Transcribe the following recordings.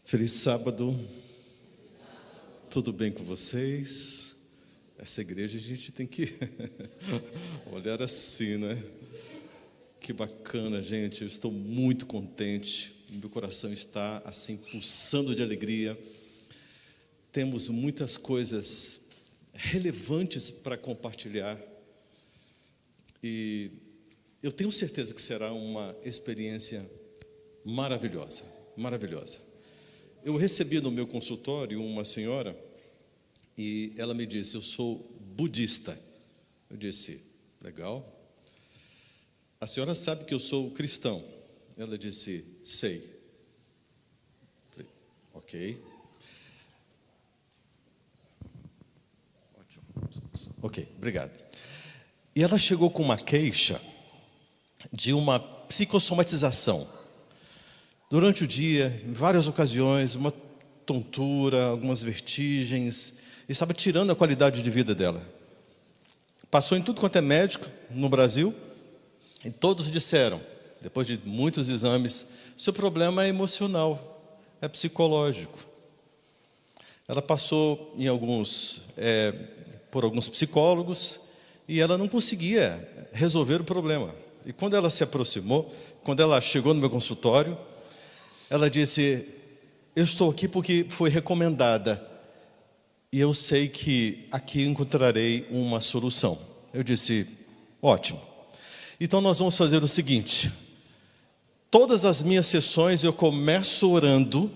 Feliz sábado, tudo bem com vocês? Essa igreja a gente tem que olhar assim, né? Que bacana, gente, eu estou muito contente, meu coração está assim pulsando de alegria. Temos muitas coisas relevantes para compartilhar e eu tenho certeza que será uma experiência maravilhosa, maravilhosa. Eu recebi no meu consultório uma senhora e ela me disse: eu sou budista. Eu disse: legal. A senhora sabe que eu sou cristão? Ela disse: sei. Falei: ok. Ok, obrigado. E ela chegou com uma queixa de uma psicossomatização. Durante o dia, em várias ocasiões, uma tontura, algumas vertigens, estava tirando a qualidade de vida dela. Passou em tudo quanto é médico no Brasil, e todos disseram, depois de muitos exames: seu problema é emocional, é psicológico. Ela passou por alguns psicólogos e ela não conseguia resolver o problema. E quando ela se aproximou, quando ela chegou no meu consultório, ela disse: eu estou aqui porque foi recomendada e eu sei que aqui encontrarei uma solução. Eu disse: ótimo. Então nós vamos fazer o seguinte: todas as minhas sessões eu começo orando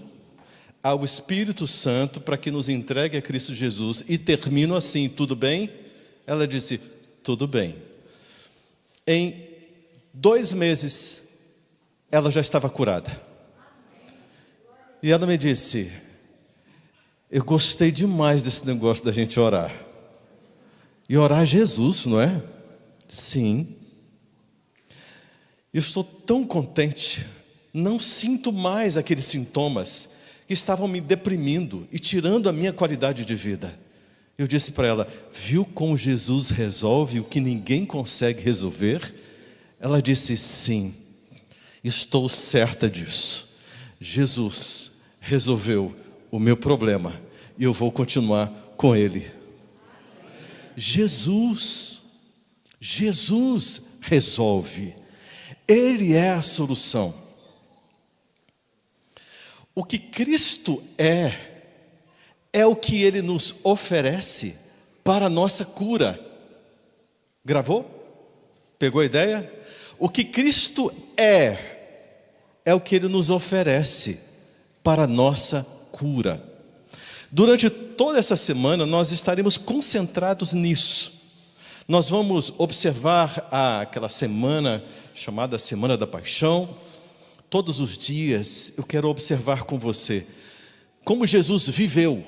ao Espírito Santo para que nos entregue a Cristo Jesus e termino assim, tudo bem? Ela disse: tudo bem. Em 2 meses ela já estava curada. E ela me disse: eu gostei demais desse negócio da gente orar. E orar a Jesus, não é? Sim. Eu estou tão contente. Não sinto mais aqueles sintomas que estavam me deprimindo e tirando a minha qualidade de vida. Eu disse para ela: viu como Jesus resolve o que ninguém consegue resolver? Ela disse: sim, estou certa disso. Jesus resolveu o meu problema e eu vou continuar com Ele. Jesus resolve. Ele é a solução. O que Cristo é o que Ele nos oferece para a nossa cura. Gravou? Pegou a ideia? O que Cristo é o que Ele nos oferece para a nossa cura. Durante toda essa semana nós estaremos concentrados nisso. Nós vamos observar aquela semana chamada Semana da Paixão. Todos os dias eu quero observar com você como Jesus viveu.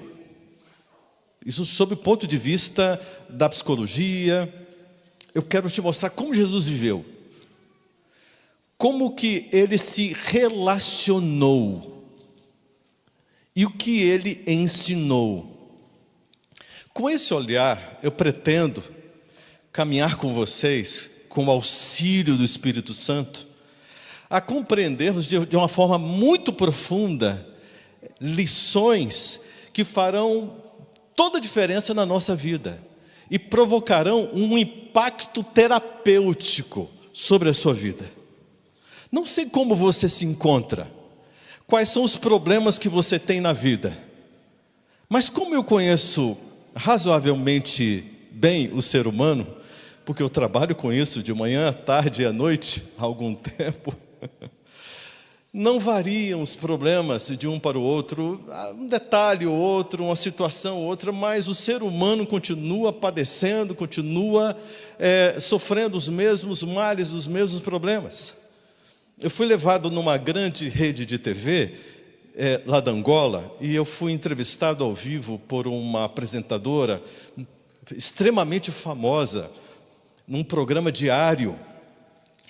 Isso sob o ponto de vista da psicologia. Eu quero te mostrar como Jesus viveu. Como que Ele se relacionou. E o que Ele ensinou. Com esse olhar, eu pretendo caminhar com vocês, com o auxílio do Espírito Santo, a compreendermos de uma forma muito profunda lições que farão toda a diferença na nossa vida e provocarão um impacto terapêutico sobre a sua vida. Não sei como você se encontra, quais são os problemas que você tem na vida, mas como eu conheço razoavelmente bem o ser humano, porque eu trabalho com isso de manhã, à tarde e à noite há algum tempo, não variam os problemas de um para o outro, um detalhe ou outro, uma situação ou outra, mas o ser humano continua padecendo, continua sofrendo os mesmos males, os mesmos problemas. Eu fui levado numa grande rede de TV, lá da Angola, e eu fui entrevistado ao vivo por uma apresentadora extremamente famosa, num programa diário,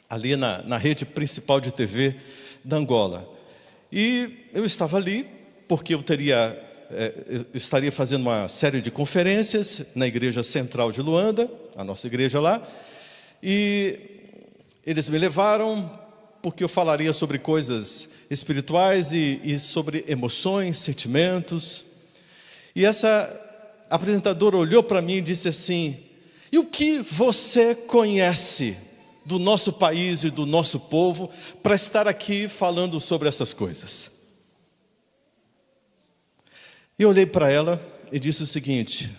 ali na rede principal de TV da Angola. E eu estava ali, porque eu estaria fazendo uma série de conferências na Igreja Central de Luanda, a nossa igreja lá, e eles me levaram porque eu falaria sobre coisas espirituais e sobre emoções, sentimentos. E essa apresentadora olhou para mim e disse assim: e o que você conhece do nosso país e do nosso povo para estar aqui falando sobre essas coisas? E eu olhei para ela e disse o seguinte: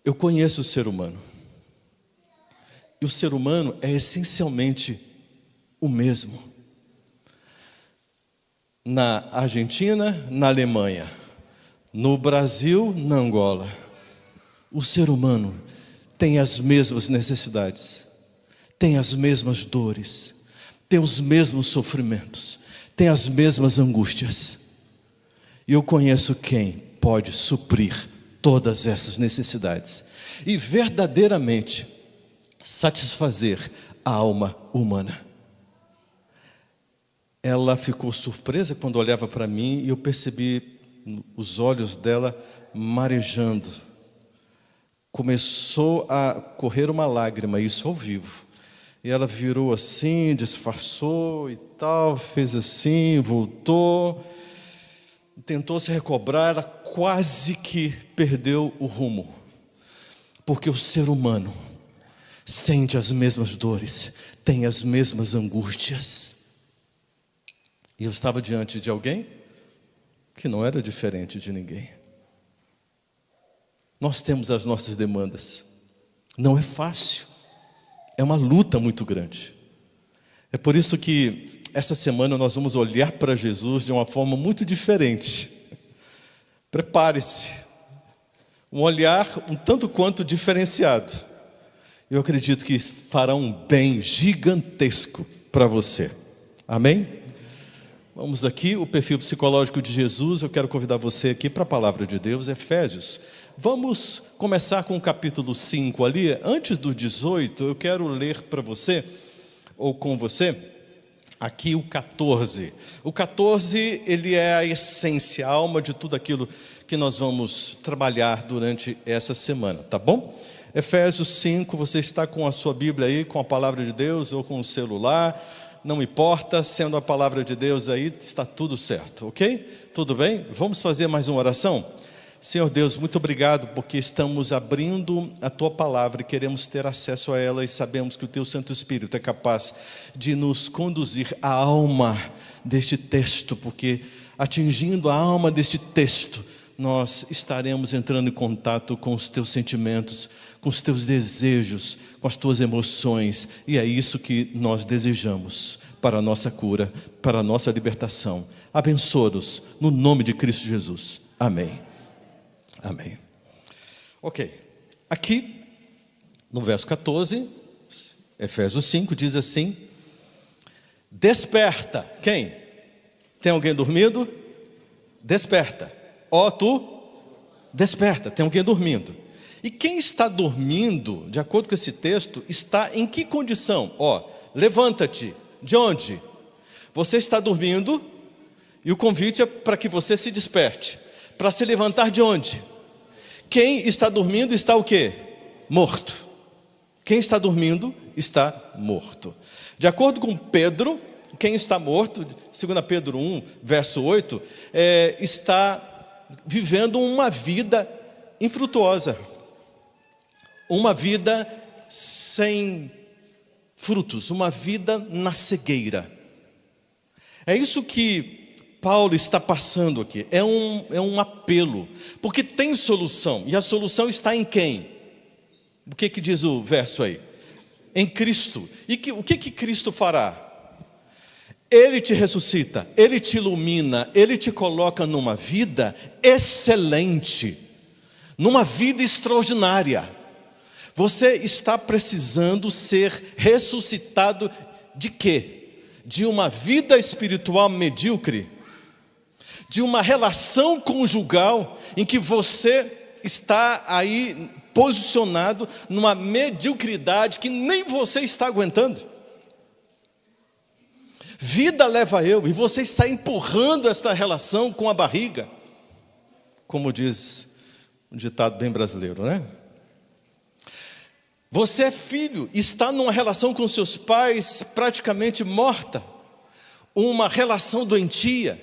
eu conheço o ser humano. E o ser humano é essencialmente o mesmo. Na Argentina, na Alemanha, no Brasil, na Angola, o ser humano tem as mesmas necessidades, tem as mesmas dores, tem os mesmos sofrimentos, tem as mesmas angústias. E eu conheço quem pode suprir todas essas necessidades e verdadeiramente satisfazer a alma humana. Ela ficou surpresa quando olhava para mim e eu percebi os olhos dela marejando. Começou a correr uma lágrima, isso ao vivo. E ela virou assim, disfarçou e tal, fez assim, voltou, tentou se recobrar, ela quase que perdeu o rumo. Porque o ser humano sente as mesmas dores, tem as mesmas angústias. E eu estava diante de alguém que não era diferente de ninguém. Nós temos as nossas demandas. Não é fácil. É uma luta muito grande. É por isso que essa semana nós vamos olhar para Jesus de uma forma muito diferente. Prepare-se. Um olhar um tanto quanto diferenciado. Eu acredito que fará um bem gigantesco para você. Amém? Vamos aqui, o perfil psicológico de Jesus. Eu quero convidar você aqui para a palavra de Deus, Efésios. Vamos começar com o capítulo 5 ali. Antes do 18, eu quero ler para você, ou com você, aqui o 14. O 14, ele é a essência, a alma de tudo aquilo que nós vamos trabalhar durante essa semana, tá bom? Efésios 5, você está com a sua Bíblia aí, com a palavra de Deus, ou com o celular, não importa, sendo a palavra de Deus aí, está tudo certo, ok? Tudo bem? Vamos fazer mais uma oração? Senhor Deus, muito obrigado porque estamos abrindo a Tua palavra e queremos ter acesso a ela e sabemos que o Teu Santo Espírito é capaz de nos conduzir à alma deste texto, porque atingindo a alma deste texto, nós estaremos entrando em contato com os Teus sentimentos, com os Teus desejos, com as Tuas emoções, e é isso que nós desejamos para a nossa cura, para a nossa libertação. Abençoa-nos no nome de Cristo Jesus. Amém. Amém. Ok, aqui no verso 14, Efésios 5 diz assim: desperta. Quem? Tem alguém dormindo? Desperta. Ó, tu, desperta. Tem alguém dormindo. E quem está dormindo, de acordo com esse texto, está em que condição? Ó, levanta-te. De onde? Você está dormindo e o convite é para que você se desperte. Para se levantar de onde? Quem está dormindo está o quê? Morto. Quem está dormindo está morto. De acordo com Pedro, quem está morto, 2 Pedro 1, verso 8, está vivendo uma vida infrutuosa. Uma vida sem frutos, uma vida na cegueira. É isso que Paulo está passando aqui, é um apelo, porque tem solução, e a solução está em quem? O que diz o verso aí? Em Cristo. E o que Cristo fará? Ele te ressuscita, Ele te ilumina, Ele te coloca numa vida excelente, numa vida extraordinária. Você está precisando ser ressuscitado de quê? De uma vida espiritual medíocre? De uma relação conjugal em que você está aí posicionado numa mediocridade que nem você está aguentando? Vida leva eu, e você está empurrando esta relação com a barriga, como diz um ditado bem brasileiro, né? Você é filho, está numa relação com seus pais praticamente morta, uma relação doentia.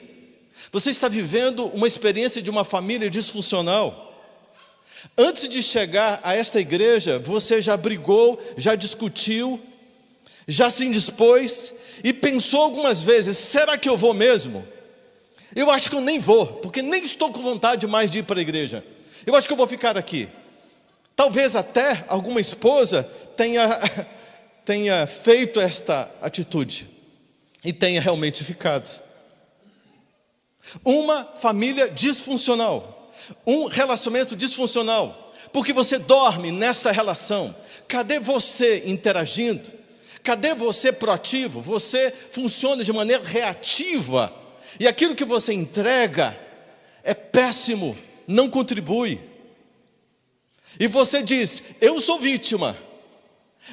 Você está vivendo uma experiência de uma família disfuncional. Antes de chegar a esta igreja, você já brigou, já discutiu, já se indispôs e pensou algumas vezes: será que eu vou mesmo? Eu acho que eu nem vou, porque nem estou com vontade mais de ir para a igreja. Eu acho que eu vou ficar aqui. Talvez até alguma esposa tenha feito esta atitude e tenha realmente ficado. Uma família disfuncional, um relacionamento disfuncional, porque você dorme nesta relação. Cadê você interagindo? Cadê você proativo? Você funciona de maneira reativa, e aquilo que você entrega é péssimo, não contribui. E você diz: eu sou vítima,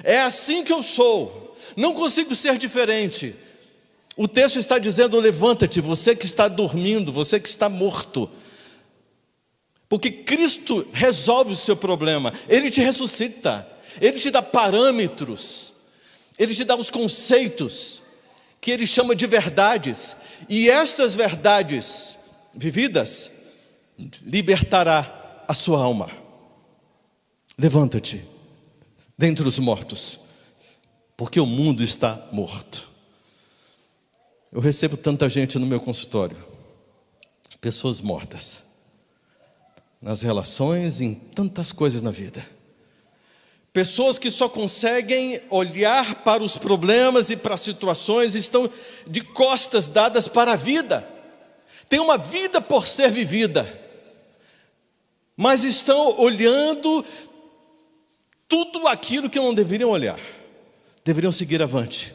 é assim que eu sou, não consigo ser diferente. O texto está dizendo: levanta-te, você que está dormindo, você que está morto. Porque Cristo resolve o seu problema, Ele te ressuscita, Ele te dá parâmetros, Ele te dá os conceitos, que Ele chama de verdades. E estas verdades vividas, libertará a sua alma. Levanta-te dentre os mortos, porque o mundo está morto. Eu recebo tanta gente no meu consultório, pessoas mortas, nas relações, em tantas coisas na vida. Pessoas que só conseguem olhar para os problemas e para as situações, estão de costas dadas para a vida. Tem uma vida por ser vivida, mas estão olhando tudo aquilo que não deveriam olhar. Deveriam seguir avante.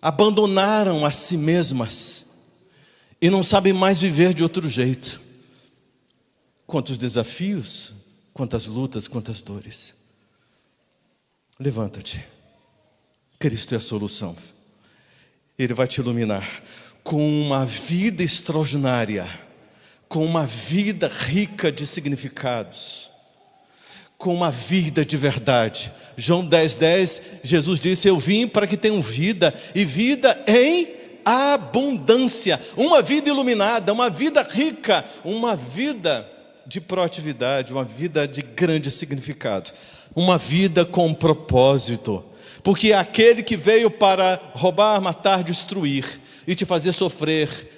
Abandonaram a si mesmas e não sabem mais viver de outro jeito. Quantos desafios, quantas lutas, quantas dores. Levanta-te. Cristo é a solução. Ele vai te iluminar com uma vida extraordinária, com uma vida rica de significados, com uma vida de verdade. João 10:10, Jesus disse: eu vim para que tenham vida, e vida em abundância. Uma vida iluminada, uma vida rica, uma vida de proatividade, uma vida de grande significado, uma vida com propósito. Porque aquele que veio para roubar, matar, destruir e te fazer sofrer,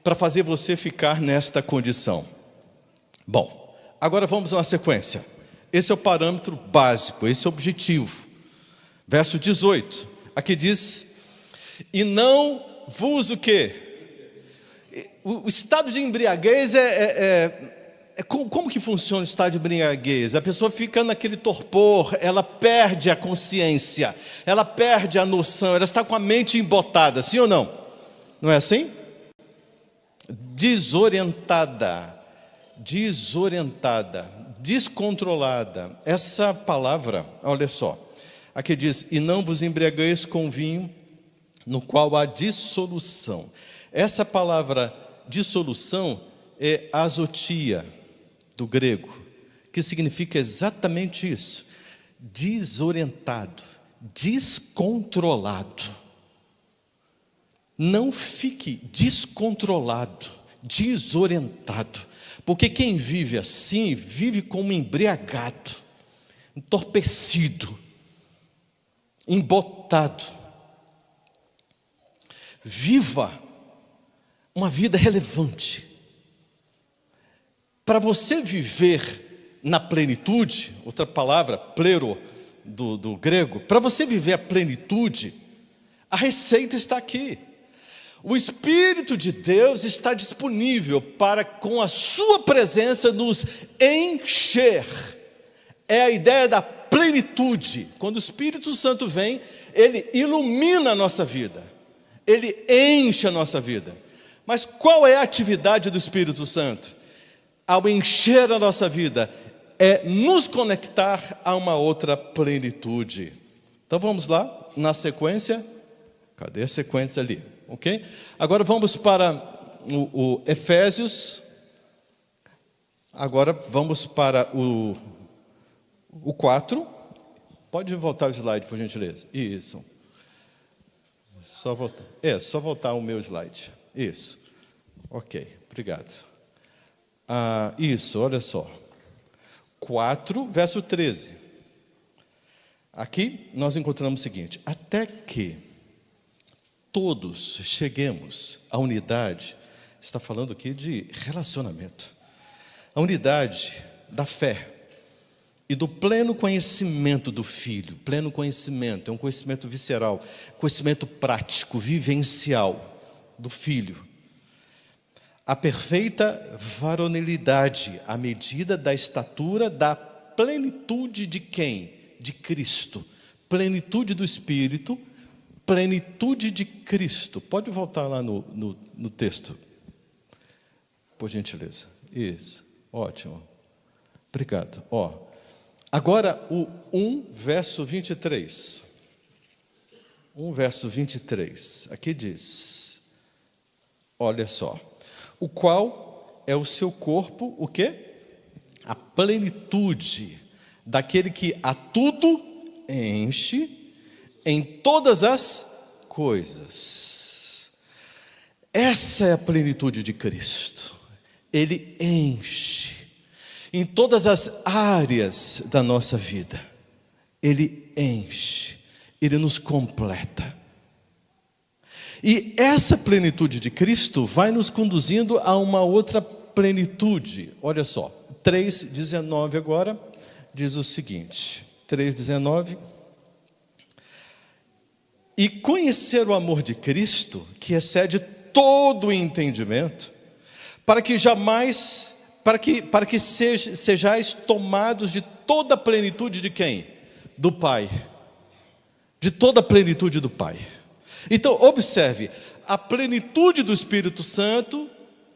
para fazer você ficar nesta condição. Bom, agora vamos na sequência. Esse é o parâmetro básico, esse é o objetivo. Verso 18, aqui diz: e não vos o quê? O estado de embriaguez como que funciona o estado de embriaguez? A pessoa fica naquele torpor, ela perde a consciência, ela perde a noção, ela está com a mente embotada, sim ou não? Não é assim? Desorientada, descontrolada. Essa palavra, olha só, aqui diz: e não vos embriagueis com vinho, no qual há dissolução. Essa palavra dissolução é azotia, do grego, que significa exatamente isso: desorientado, descontrolado. Não fique descontrolado, desorientado, porque quem vive assim, vive como embriagado, entorpecido, embotado. Viva uma vida relevante. Para você viver na plenitude, outra palavra, plero, do grego, para você viver a plenitude, a receita está aqui. O Espírito de Deus está disponível para, com a sua presença, nos encher. É a ideia da plenitude. Quando o Espírito Santo vem, ele ilumina a nossa vida, ele enche a nossa vida. Mas qual é a atividade do Espírito Santo? Ao encher a nossa vida, é nos conectar a uma outra plenitude. Então vamos lá, na sequência. Cadê a sequência ali? Ok? Agora vamos para o Efésios. Agora vamos para o 4. Pode voltar o slide, por gentileza. Isso. Só voltar. Só voltar o meu slide. Isso. Ok, obrigado. Isso, olha só. 4, verso 13. Aqui nós encontramos o seguinte: até que todos cheguemos à unidade, está falando aqui de relacionamento, a unidade da fé e do pleno conhecimento do Filho. Pleno conhecimento, é um conhecimento visceral, conhecimento prático, vivencial do Filho. A perfeita varonilidade, à medida da estatura da plenitude de quem? De Cristo. Plenitude do Espírito, plenitude de Cristo. Pode voltar lá no texto, por gentileza. Isso, ótimo. Obrigado. Agora o 1, verso 23. 1, verso 23. Aqui diz, olha só. O qual é o seu corpo, o quê? A plenitude daquele que a tudo enche em todas as coisas. Essa é a plenitude de Cristo. Ele enche em todas as áreas da nossa vida. Ele enche, Ele nos completa. E essa plenitude de Cristo vai nos conduzindo a uma outra plenitude. Olha só, 3,19 agora, diz o seguinte, 3,19. E conhecer o amor de Cristo, que excede todo o entendimento, para que sejais tomados de toda a plenitude de quem? Do Pai. De toda a plenitude do Pai. Então, observe, a plenitude do Espírito Santo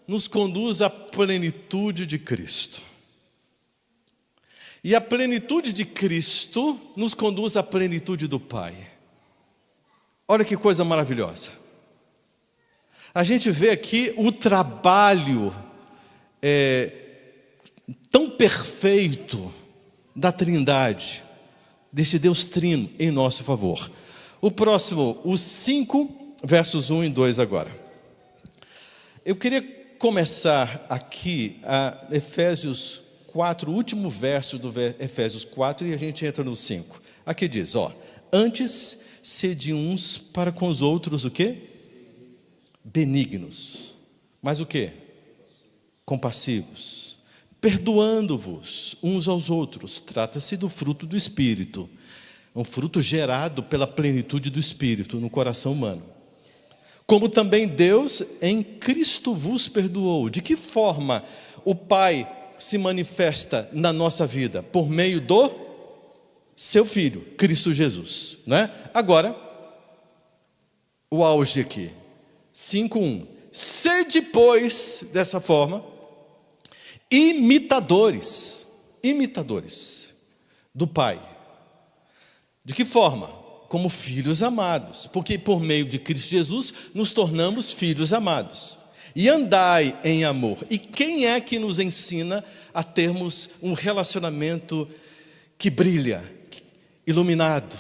nos conduz à plenitude de Cristo. E a plenitude de Cristo nos conduz à plenitude do Pai. Olha que coisa maravilhosa. A gente vê aqui o trabalho tão perfeito da Trindade, deste Deus Trino em nosso favor. O próximo, os 5, versos 1 e 2 agora. Eu queria começar aqui a Efésios 4, o último verso do Efésios 4, e a gente entra no 5. Aqui diz, antes sede uns para com os outros o quê? Benignos. Mas o quê? Compassivos. Perdoando-vos uns aos outros. Trata-se do fruto do Espírito. Um fruto gerado pela plenitude do Espírito no coração humano. Como também Deus em Cristo vos perdoou. De que forma o Pai se manifesta na nossa vida? Por meio do seu Filho, Cristo Jesus, né? Agora, o auge aqui, 5:1. Sede, pois, dessa forma, imitadores do Pai. De que forma? Como filhos amados, porque por meio de Cristo Jesus nos tornamos filhos amados. E andai em amor. E quem é que nos ensina a termos um relacionamento que brilha, iluminado,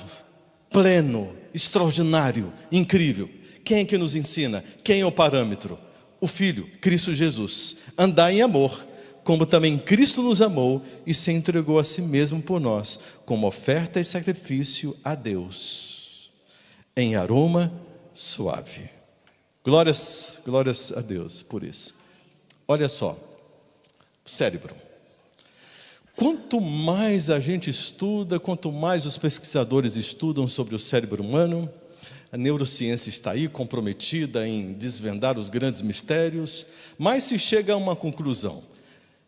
pleno, extraordinário, incrível? Quem é que nos ensina? Quem é o parâmetro? O Filho, Cristo Jesus. Andai em amor, como também Cristo nos amou e se entregou a si mesmo por nós, como oferta e sacrifício a Deus, em aroma suave. Glórias a Deus por isso. Olha só, o cérebro. Quanto mais a gente estuda, quanto mais os pesquisadores estudam sobre o cérebro humano, a neurociência está aí comprometida em desvendar os grandes mistérios, mais se chega a uma conclusão: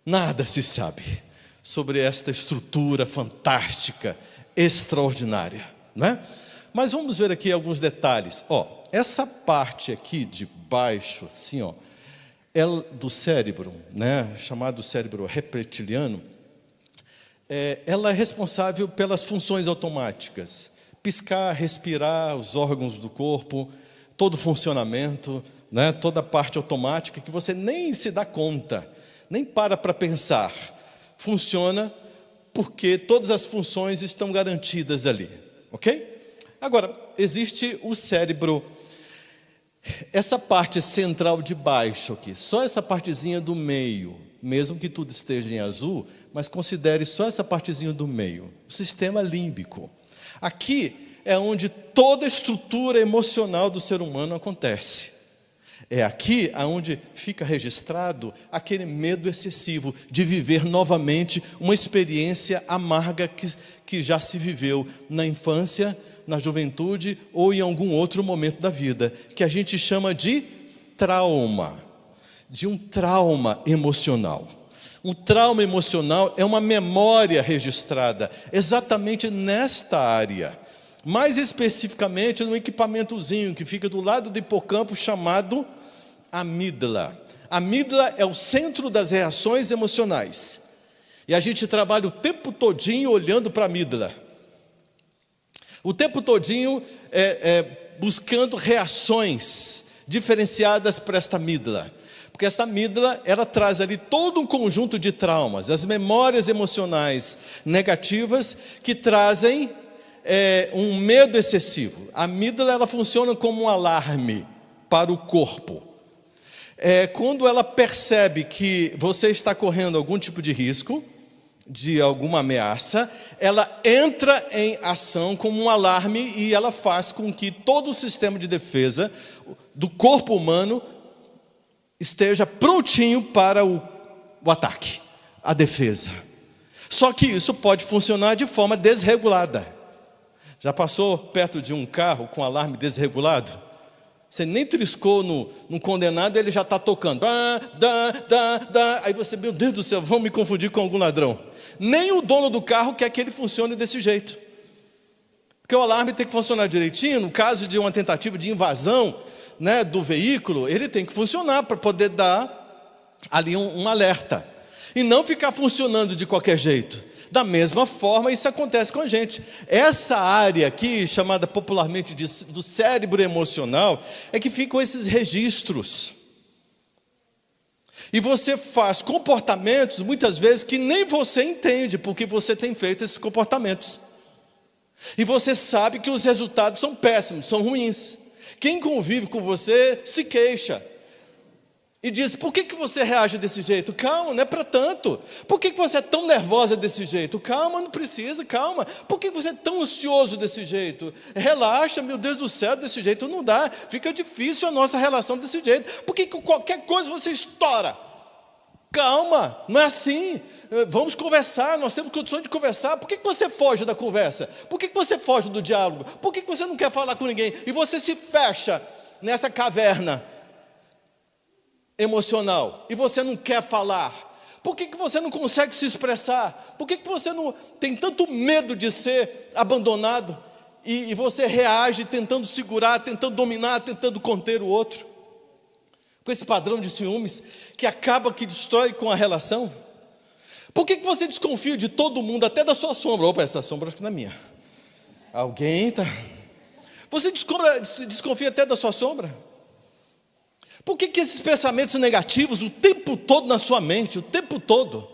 nada se sabe sobre esta estrutura fantástica, extraordinária, né? Mas vamos ver aqui alguns detalhes. Essa parte aqui de baixo, assim, é do cérebro, né? Chamado cérebro reptiliano. Ela é responsável pelas funções automáticas: piscar, respirar, os órgãos do corpo, todo o funcionamento, né? Toda a parte automática que você nem se dá conta, nem para pensar. Funciona porque todas as funções estão garantidas ali, ok? Agora, existe o cérebro Essa parte central de baixo aqui, só essa partezinha do meio, mesmo que tudo esteja em azul, mas considere só essa partezinha do meio, o sistema límbico. Aqui é onde toda a estrutura emocional do ser humano acontece. É aqui onde fica registrado aquele medo excessivo de viver novamente uma experiência amarga que já se viveu na infância, na juventude ou em algum outro momento da vida, que a gente chama de trauma, de um trauma emocional. Um trauma emocional é uma memória registrada exatamente nesta área, mais especificamente no equipamentozinho que fica do lado do hipocampo chamado amígdala. A amígdala é o centro das reações emocionais. E a gente trabalha o tempo todinho olhando para a amígdala. O tempo todinho buscando reações diferenciadas para esta amígdala. Porque esta amígdala, ela traz ali todo um conjunto de traumas, as memórias emocionais negativas que trazem um medo excessivo. A amígdala, ela funciona como um alarme para o corpo. Quando ela percebe que você está correndo algum tipo de risco, de alguma ameaça, ela entra em ação como um alarme e ela faz com que todo o sistema de defesa do corpo humano esteja prontinho para o ataque, a defesa. Só que isso pode funcionar de forma desregulada. Já passou perto de um carro com alarme desregulado? Você nem triscou no condenado, ele já está tocando. Aí você, meu Deus do céu, vão me confundir com algum ladrão. Nem o dono do carro quer que ele funcione desse jeito. Porque o alarme tem que funcionar direitinho. No caso de uma tentativa de invasão, do veículo, ele tem que funcionar para poder dar ali um alerta. E não ficar funcionando de qualquer jeito. Da mesma forma, isso acontece com a gente. Essa área aqui, chamada popularmente do cérebro emocional, é que ficam esses registros. E você faz comportamentos, muitas vezes, que nem você entende porque você tem feito esses comportamentos. E você sabe que os resultados são péssimos, são ruins. Quem convive com você se queixa. E diz, por que você reage desse jeito? Calma, não é para tanto. Por que você é tão nervosa desse jeito? Calma, não precisa, calma. Por que você é tão ansioso desse jeito? Relaxa, meu Deus do céu, desse jeito não dá. Fica difícil a nossa relação desse jeito. Por que qualquer coisa você estoura? Calma, não é assim. Vamos conversar, nós temos condições de conversar. Por que você foge da conversa? Por que você foge do diálogo? Por que você não quer falar com ninguém? E você se fecha nessa caverna emocional, e você não quer falar? Por que você não consegue se expressar? Por que você não tem tanto medo de ser abandonado, e você reage tentando segurar, tentando dominar, tentando conter o outro, com esse padrão de ciúmes, que acaba, que destrói com a relação? Por que você desconfia de todo mundo, até da sua sombra? Opa, essa sombra acho que não é minha. Alguém está... Você desconfia até da sua sombra? Por que esses pensamentos negativos o tempo todo na sua mente, o tempo todo?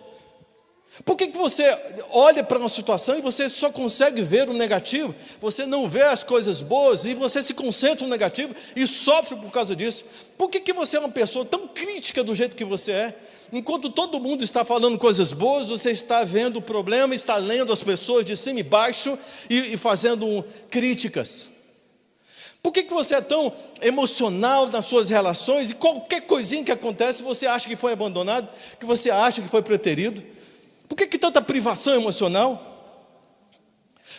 Por que você olha para uma situação e você só consegue ver o negativo? Você não vê as coisas boas e você se concentra no negativo e sofre por causa disso. Por que você é uma pessoa tão crítica do jeito que você é? Enquanto todo mundo está falando coisas boas, você está vendo o problema, está lendo as pessoas de cima e baixo e fazendo críticas. Por que você é tão emocional nas suas relações e qualquer coisinha que acontece você acha que foi abandonado, que você acha que foi preterido? Por que tanta privação emocional?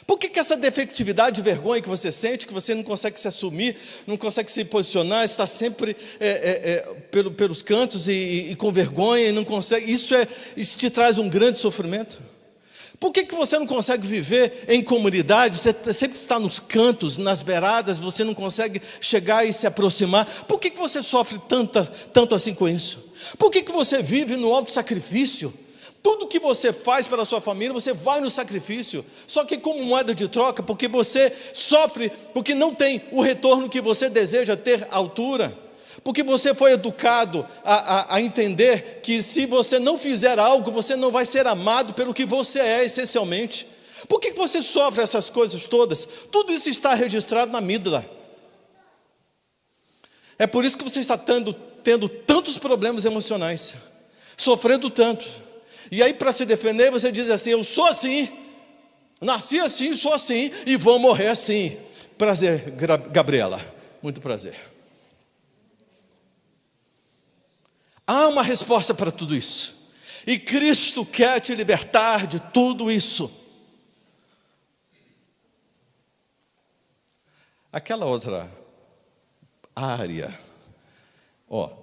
Por que essa defectividade de vergonha que você sente, que você não consegue se assumir, não consegue se posicionar, está sempre pelos cantos e com vergonha e não consegue? Isso te traz um grande sofrimento. Por que você não consegue viver em comunidade? Você sempre está nos cantos, nas beiradas, você não consegue chegar e se aproximar. Por que você sofre tanto assim com isso? Por que você vive no alto sacrifício? Tudo que você faz pela sua família, você vai no sacrifício. Só que como moeda de troca, porque você sofre, porque não tem o retorno que você deseja ter à altura. Porque você foi educado a entender que se você não fizer algo, você não vai ser amado pelo que você é essencialmente. Por que você sofre essas coisas todas? Tudo isso está registrado na amígdala. É por isso que você está tendo tantos problemas emocionais, sofrendo tanto. E aí, para se defender, você diz assim: eu sou assim, nasci assim, sou assim e vou morrer assim. Prazer, Gabriela, muito prazer. Há uma resposta para tudo isso, e Cristo quer te libertar de tudo isso. Aquela outra área,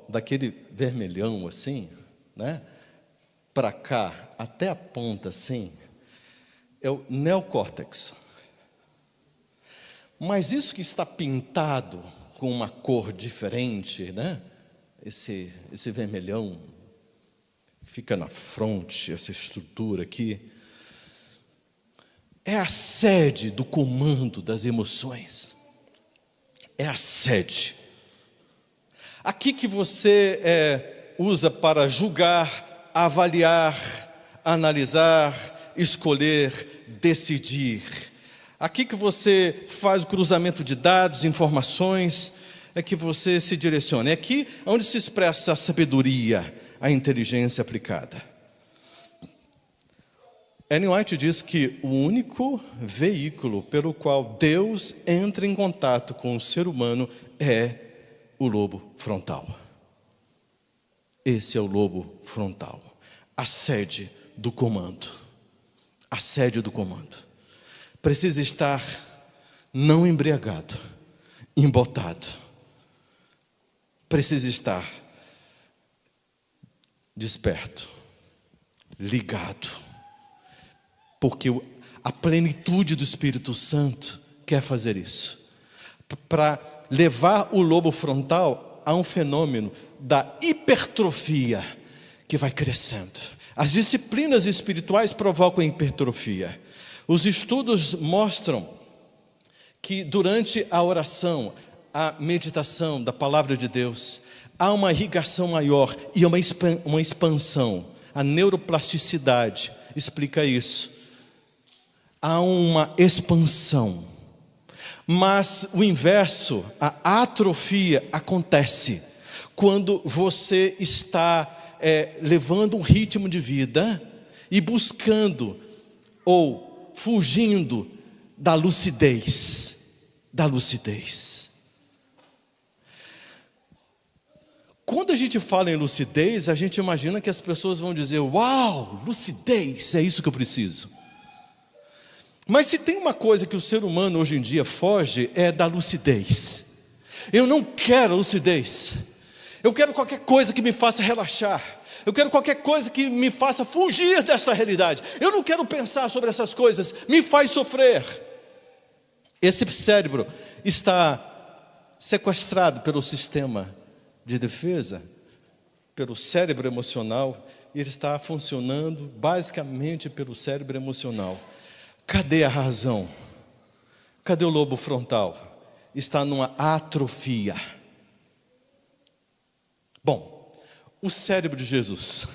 daquele vermelhão assim, né, para cá, até a ponta assim, é o neocórtex. Mas isso que está pintado com uma cor diferente, né, esse vermelhão que fica na fronte, essa estrutura aqui, é a sede do comando das emoções. É a sede. Aqui que você usa para julgar, avaliar, analisar, escolher, decidir. Aqui que você faz o cruzamento de dados, informações, é que você se direciona. É aqui onde se expressa a sabedoria, a inteligência aplicada. Ellen White diz que o único veículo pelo qual Deus entra em contato com o ser humano é o lobo frontal. Esse é o lobo frontal, a sede do comando. A sede do comando. Precisa estar não embriagado, embotado. Precisa estar desperto, ligado. Porque a plenitude do Espírito Santo quer fazer isso. Para levar o lobo frontal a um fenômeno da hipertrofia que vai crescendo. As disciplinas espirituais provocam hipertrofia. Os estudos mostram que durante a oração, a meditação da palavra de Deus, há uma irrigação maior e uma expansão. A neuroplasticidade explica isso. Há uma expansão. Mas o inverso, a atrofia, acontece quando você está levando um ritmo de vida e buscando ou fugindo da lucidez. Da lucidez. Quando a gente fala em lucidez, a gente imagina que as pessoas vão dizer: uau, lucidez, é isso que eu preciso. Mas se tem uma coisa que o ser humano hoje em dia foge, é da lucidez. Eu não quero lucidez. Eu quero qualquer coisa que me faça relaxar. Eu quero qualquer coisa que me faça fugir desta realidade. Eu não quero pensar sobre essas coisas, me faz sofrer. Esse cérebro está sequestrado pelo sistema de defesa, pelo cérebro emocional, e ele está funcionando basicamente pelo cérebro emocional. Cadê a razão? Cadê o lobo frontal? Está numa atrofia. Bom, o cérebro de Jesus.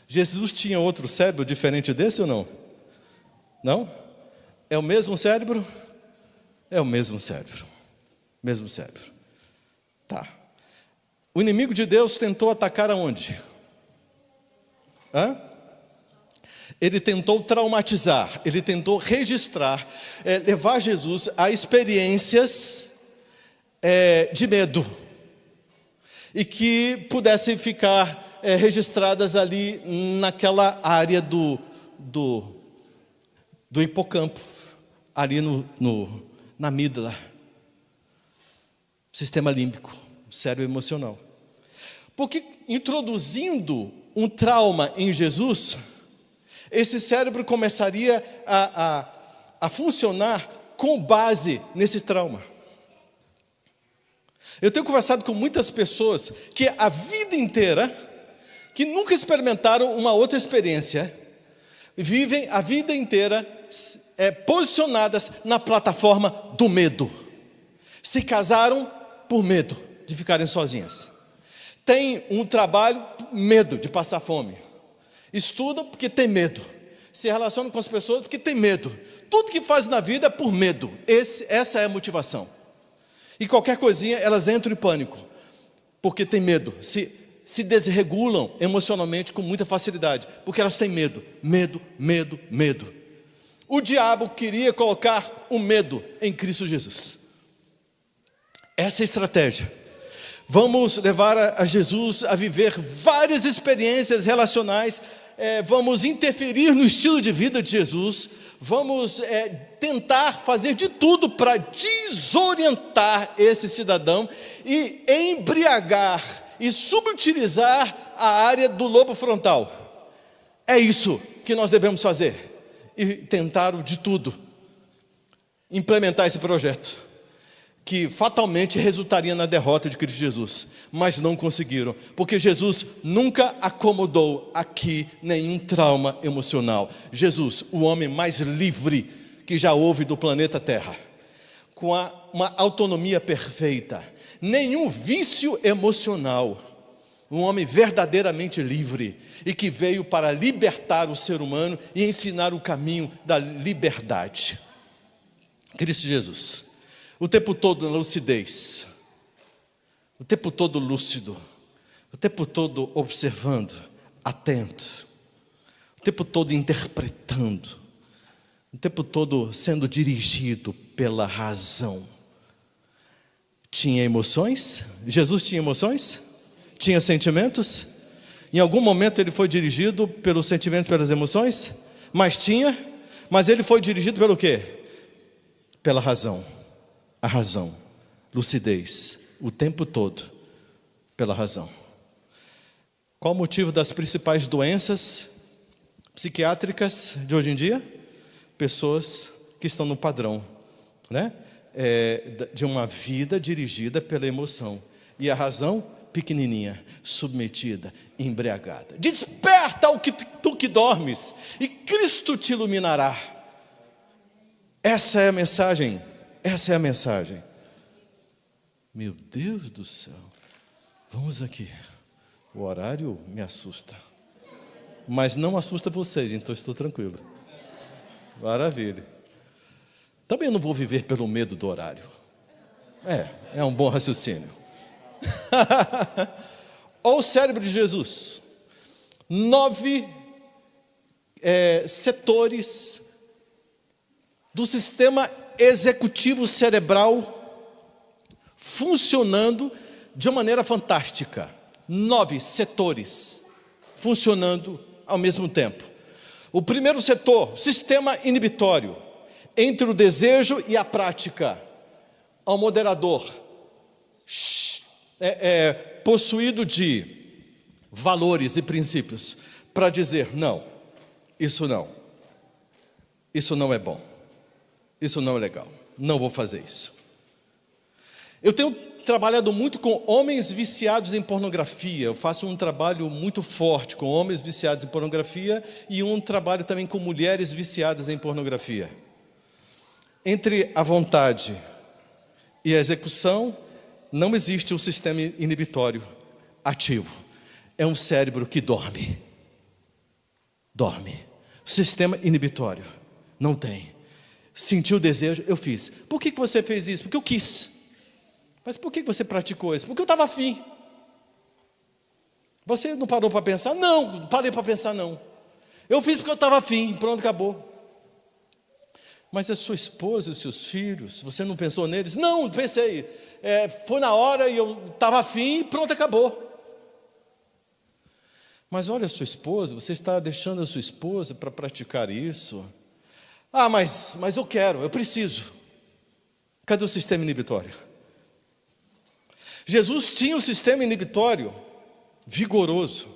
Jesus tinha outro cérebro diferente desse ou não? Não? É o mesmo cérebro? É o mesmo cérebro. Mesmo cérebro. Tá. O inimigo de Deus tentou atacar aonde? Ele tentou traumatizar, ele tentou registrar, levar Jesus a experiências de medo, e que pudessem ficar registradas ali naquela área do hipocampo, ali na amígdala, sistema límbico, cérebro emocional. Porque introduzindo um trauma em Jesus, esse cérebro começaria a funcionar com base nesse trauma. Eu tenho conversado com muitas pessoas que a vida inteira, que nunca experimentaram uma outra experiência, vivem a vida inteira posicionadas na plataforma do medo. Se casaram por medo de ficarem sozinhas. Tem um trabalho, medo de passar fome. Estuda porque tem medo. Se relaciona com as pessoas porque tem medo. Tudo que faz na vida é por medo. Essa é a motivação. E qualquer coisinha, elas entram em pânico. porque têm medo, se desregulam emocionalmente com muita facilidade, porque elas têm medo, medo, medo, medo. O diabo queria colocar o medo em Cristo Jesus. Essa é a estratégia. Vamos levar a Jesus a viver várias experiências relacionais, vamos interferir no estilo de vida de Jesus, vamos tentar fazer de tudo para desorientar esse cidadão e embriagar e subutilizar a área do lobo frontal. É isso que nós devemos fazer. E tentaram de tudo implementar esse projeto, que fatalmente resultaria na derrota de Cristo Jesus, mas não conseguiram, porque Jesus nunca acomodou aqui nenhum trauma emocional. Jesus, o homem mais livre que já houve do planeta Terra, com uma autonomia perfeita, nenhum vício emocional, um homem verdadeiramente livre e que veio para libertar o ser humano e ensinar o caminho da liberdade. Cristo Jesus, o tempo todo na lucidez, o tempo todo lúcido, o tempo todo observando, atento, o tempo todo interpretando, o tempo todo sendo dirigido pela razão. Tinha emoções? Jesus tinha emoções? Tinha sentimentos? Em algum momento ele foi dirigido pelos sentimentos, pelas emoções? Mas ele foi dirigido pelo quê? Pela razão. A razão, lucidez, o tempo todo, pela razão. Qual o motivo das principais doenças psiquiátricas de hoje em dia? Pessoas que estão no padrão, né? De uma vida dirigida pela emoção. E a razão, pequenininha, submetida, embriagada. Desperta tu que dormes, e Cristo te iluminará. Essa é a mensagem. Essa é a mensagem. Meu Deus do céu. Vamos aqui. O horário me assusta. Mas não assusta vocês, então estou tranquilo. Maravilha. Também não vou viver pelo medo do horário. É um bom raciocínio. Olha o cérebro de Jesus. 9 setores do sistema executivo cerebral funcionando de uma maneira fantástica. 9 setores funcionando ao mesmo tempo. O primeiro setor, sistema inibitório, entre o desejo e a prática, ao moderador, possuído de valores e princípios, para dizer, não, isso não é bom. Isso não é legal, não vou fazer isso. Eu tenho trabalhado muito com homens viciados em pornografia. Eu faço um trabalho muito forte com homens viciados em pornografia e um trabalho também com mulheres viciadas em pornografia. Entre a vontade e a execução, não existe um sistema inibitório ativo. É um cérebro que dorme. Sistema inibitório, não tem. Sentiu o desejo, eu fiz. Por que você fez isso? Porque eu quis. Mas por que você praticou isso? Porque eu estava afim. Você não parou para pensar? Não parei para pensar não. Eu fiz porque eu estava afim, pronto, acabou. Mas a sua esposa e os seus filhos, você não pensou neles? Não, pensei. Foi na hora e eu estava afim, pronto, acabou. Mas olha a sua esposa, você está deixando a sua esposa para praticar isso. Ah, mas eu quero, eu preciso. Cadê o sistema inibitório? Jesus tinha um sistema inibitório vigoroso,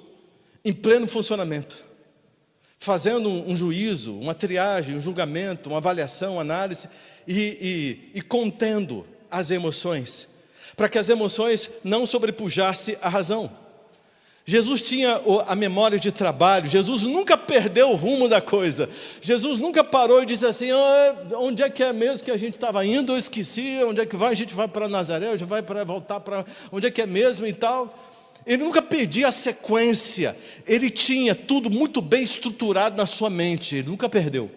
em pleno funcionamento, fazendo um juízo, uma triagem, um julgamento, uma avaliação, uma análise e contendo as emoções, para que as emoções não sobrepujassem a razão. Jesus tinha a memória de trabalho, Jesus nunca perdeu o rumo da coisa, Jesus nunca parou e disse assim, onde é que é mesmo que a gente estava indo, eu esqueci, onde é que vai, a gente vai para Nazaré, a gente vai para voltar para onde é que é mesmo e tal. Ele nunca perdia a sequência, ele tinha tudo muito bem estruturado na sua mente, ele nunca perdeu.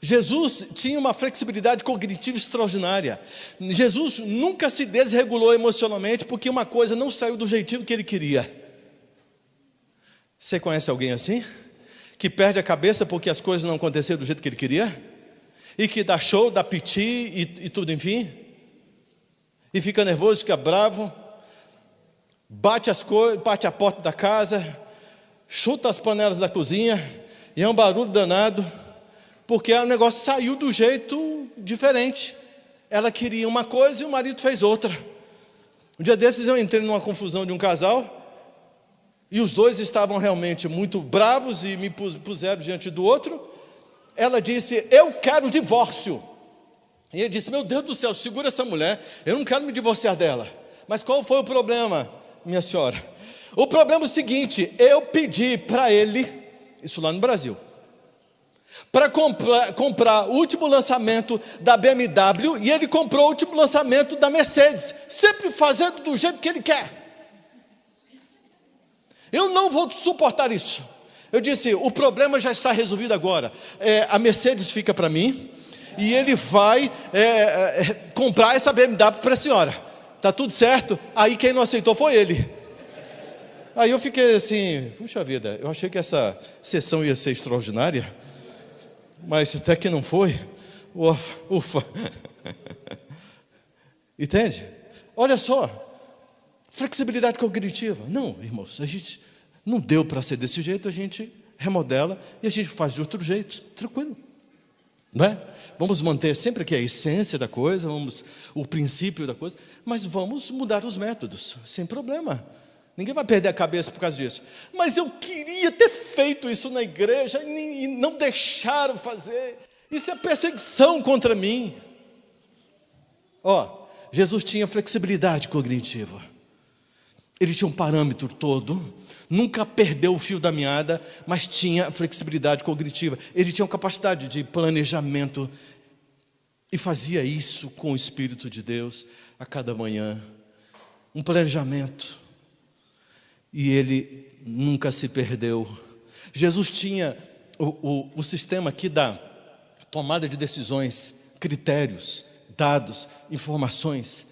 Jesus tinha uma flexibilidade cognitiva extraordinária. Jesus nunca se desregulou emocionalmente porque uma coisa não saiu do jeitinho que ele queria. Você conhece alguém assim? Que perde a cabeça porque as coisas não aconteceram do jeito que ele queria? E que dá show, dá piti e tudo, enfim? E fica nervoso, fica bravo, bate as coisas, bate a porta da casa, chuta as panelas da cozinha, e é um barulho danado, porque o negócio saiu do jeito diferente. Ela queria uma coisa e o marido fez outra. Um dia desses eu entrei numa confusão de um casal, e os dois estavam realmente muito bravos e me puseram diante do outro. Ela disse: eu quero divórcio. E ele disse: meu Deus do céu, segura essa mulher, eu não quero me divorciar dela. Mas qual foi o problema, minha senhora? O problema é o seguinte: eu pedi para ele, isso lá no Brasil, para comprar o último lançamento da BMW, e ele comprou o último lançamento da Mercedes, sempre fazendo do jeito que ele quer. Eu não vou suportar isso. Eu disse: o problema já está resolvido agora. A Mercedes fica para mim, e ele vai comprar essa BMW para a senhora. Está tudo certo? Aí quem não aceitou foi ele. Aí eu fiquei assim: puxa vida, eu achei que essa sessão ia ser extraordinária, mas até que não foi. Ufa. Entende? Olha só. Flexibilidade cognitiva. Não, irmãos, a gente não deu para ser desse jeito, a gente remodela e a gente faz de outro jeito, tranquilo. Não é? Vamos manter sempre aqui a essência da coisa, o princípio da coisa, mas vamos mudar os métodos, sem problema. Ninguém vai perder a cabeça por causa disso. Mas eu queria ter feito isso na igreja e não deixaram fazer. Isso é perseguição contra mim. Jesus tinha flexibilidade cognitiva. Ele tinha um parâmetro todo, nunca perdeu o fio da meada, mas tinha flexibilidade cognitiva. Ele tinha uma capacidade de planejamento e fazia isso com o Espírito de Deus a cada manhã. Um planejamento. E ele nunca se perdeu. Jesus tinha o sistema aqui da tomada de decisões, critérios, dados, informações.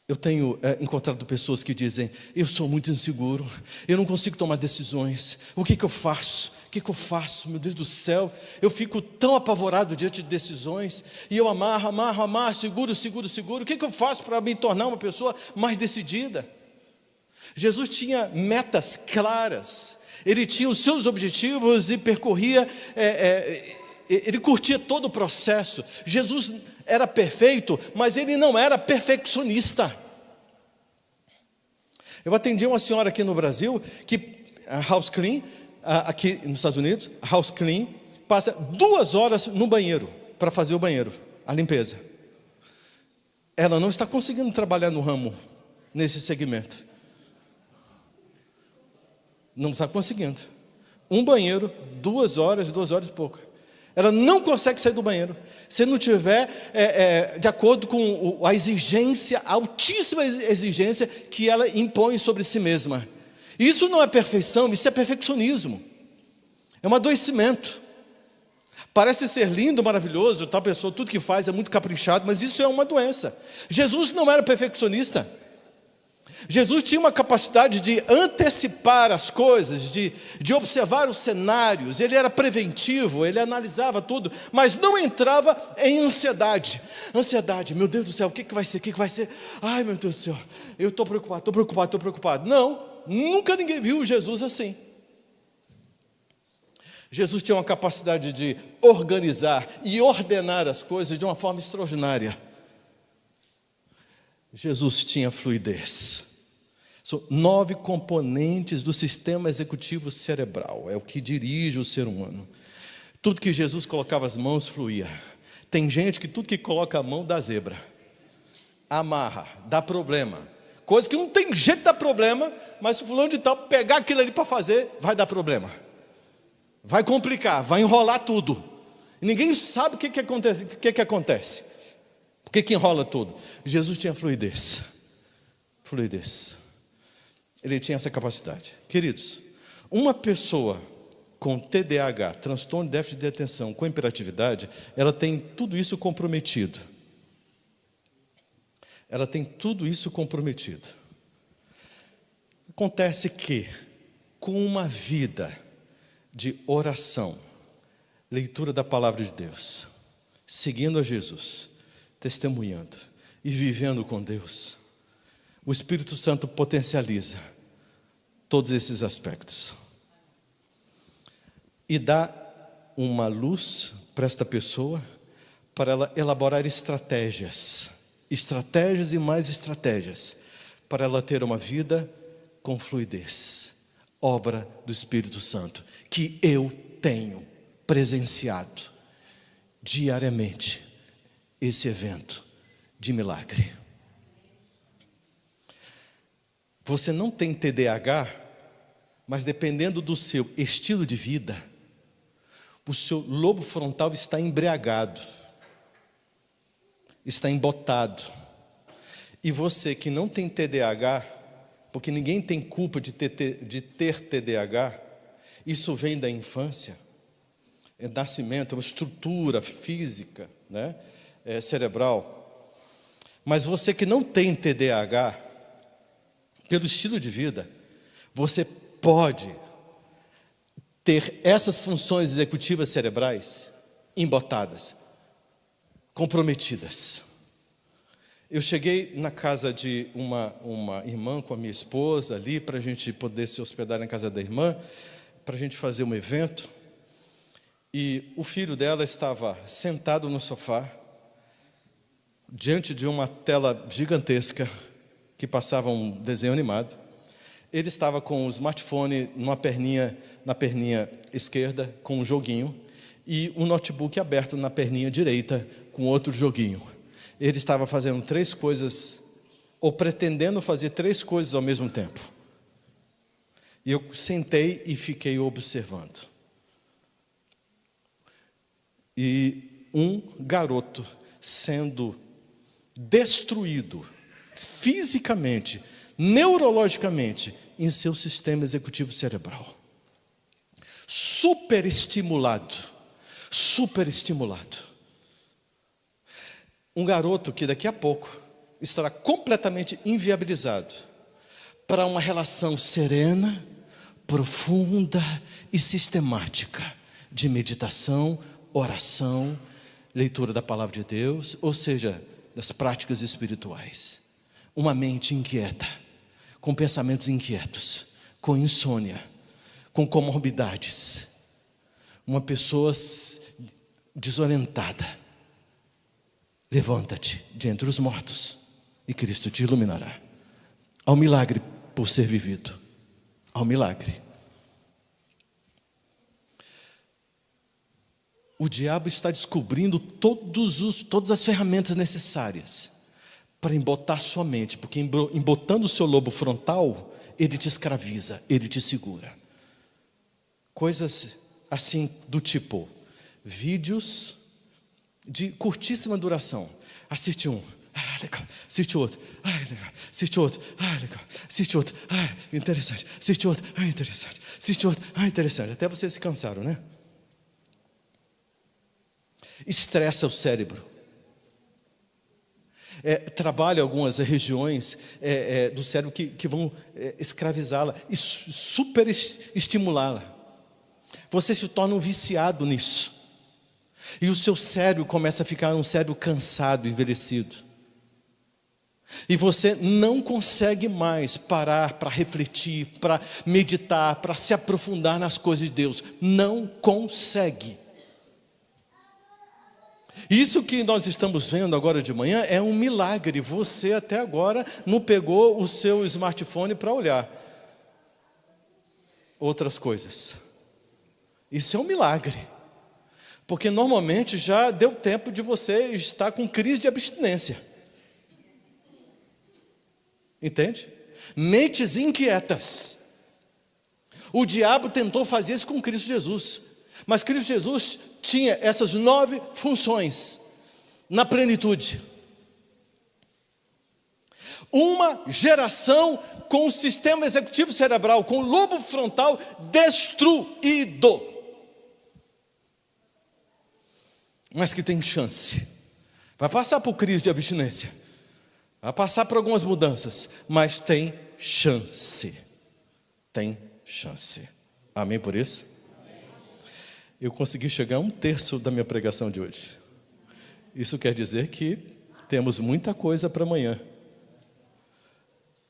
Eu tenho encontrado pessoas que dizem: eu sou muito inseguro, eu não consigo tomar decisões, o que eu faço? O que eu faço? Meu Deus do céu, eu fico tão apavorado diante de decisões, e eu amarro, seguro, o que eu faço para me tornar uma pessoa mais decidida? Jesus tinha metas claras, ele tinha os seus objetivos e percorria, ele curtia todo o processo. Jesus era perfeito, mas ele não era perfeccionista. Eu atendi uma senhora aqui no Brasil, que house clean, aqui nos Estados Unidos, house clean, passa 2 horas no banheiro, para fazer o banheiro, a limpeza. Ela não está conseguindo trabalhar no ramo, nesse segmento. Não está conseguindo. Um banheiro, 2 horas e pouco. Ela não consegue sair do banheiro se não tiver de acordo com a exigência, a altíssima exigência que ela impõe sobre si mesma. Isso não é perfeição, isso é perfeccionismo. É um adoecimento. Parece ser lindo, maravilhoso, tal pessoa, tudo que faz é muito caprichado, mas isso é uma doença. Jesus não era perfeccionista. Jesus tinha uma capacidade de antecipar as coisas, de observar os cenários. Ele era preventivo, ele analisava tudo, mas não entrava em ansiedade. Ansiedade, meu Deus do céu, o que vai ser? O que vai ser? Ai, meu Deus do céu, eu estou preocupado. Não, nunca ninguém viu Jesus assim. Jesus tinha uma capacidade de organizar e ordenar as coisas de uma forma extraordinária. Jesus tinha fluidez. São 9 componentes do sistema executivo cerebral. É o que dirige o ser humano. Tudo que Jesus colocava as mãos fluía. Tem gente que tudo que coloca a mão dá zebra. Amarra, dá problema. Coisa que não tem jeito de dar problema, mas se o fulano de tal pegar aquilo ali para fazer, vai dar problema. Vai complicar, vai enrolar tudo. E ninguém sabe o que acontece. Por que enrola tudo? Jesus tinha fluidez. Ele tinha essa capacidade. Queridos, uma pessoa com TDAH, transtorno de déficit de atenção, com hiperatividade, ela tem tudo isso comprometido. Ela tem tudo isso comprometido. Acontece que, com uma vida de oração, leitura da palavra de Deus, seguindo a Jesus, testemunhando e vivendo com Deus, o Espírito Santo potencializa todos esses aspectos. E dá uma luz para esta pessoa, para ela elaborar estratégias e mais estratégias, para ela ter uma vida com fluidez, obra do Espírito Santo, que eu tenho presenciado diariamente esse evento de milagre. Você não tem TDAH, mas dependendo do seu estilo de vida, o seu lobo frontal está embriagado, está embotado. E você que não tem TDAH, porque ninguém tem culpa de ter TDAH, isso vem da infância, é nascimento, é uma estrutura física, né? Cerebral. Mas você que não tem TDAH, pelo estilo de vida, você pode ter essas funções executivas cerebrais embotadas, comprometidas. Eu cheguei na casa de uma irmã com a minha esposa ali, para a gente poder se hospedar na casa da irmã, para a gente fazer um evento, e o filho dela estava sentado no sofá, diante de uma tela gigantesca, que passava um desenho animado. Ele estava com o smartphone na perninha esquerda, com um joguinho, e um notebook aberto na perninha direita, com outro joguinho. Ele estava fazendo 3 coisas, ou pretendendo fazer 3 coisas ao mesmo tempo. E eu sentei e fiquei observando. E um garoto sendo destruído fisicamente, neurologicamente, em seu sistema executivo cerebral. Superestimulado. Um garoto que daqui a pouco estará completamente inviabilizado para uma relação serena, profunda e sistemática de meditação, oração, leitura da palavra de Deus, ou seja, das práticas espirituais. Uma mente inquieta, com pensamentos inquietos, com insônia, com comorbidades. Uma pessoa desorientada. Levanta-te de entre os mortos e Cristo te iluminará. Há um milagre por ser vivido. Há um milagre. O diabo está descobrindo todas as ferramentas necessárias para embotar sua mente, porque embotando o seu lobo frontal, ele te escraviza, ele te segura. Coisas assim do tipo, vídeos de curtíssima duração. Assiste um, legal. Assiste outro, legal. Assiste outro, legal. Assiste outro, interessante. Assiste outro, interessante. Assiste outro, interessante. Até vocês se cansaram, né? Estressa o cérebro. Trabalha algumas regiões do cérebro que vão escravizá-la e super estimulá-la. Você se torna um viciado nisso. E o seu cérebro começa a ficar um cérebro cansado, envelhecido. E você não consegue mais parar para refletir, para meditar, para se aprofundar nas coisas de Deus. Não consegue. Isso que nós estamos vendo agora de manhã é um milagre. Você até agora não pegou o seu smartphone para olhar outras coisas. Isso é um milagre. Porque normalmente já deu tempo de você estar com crise de abstinência. Entende? Mentes inquietas. O diabo tentou fazer isso com Cristo Jesus. Mas Cristo Jesus tinha essas 9 funções na plenitude. Uma geração com o sistema executivo cerebral, com o lobo frontal destruído. mas que tem chance. Vai passar por crise de abstinência, vai passar por algumas mudanças, mas tem chance. Tem chance. Amém por isso? Eu consegui chegar a 1/3 da minha pregação de hoje. Isso quer dizer que temos muita coisa para amanhã.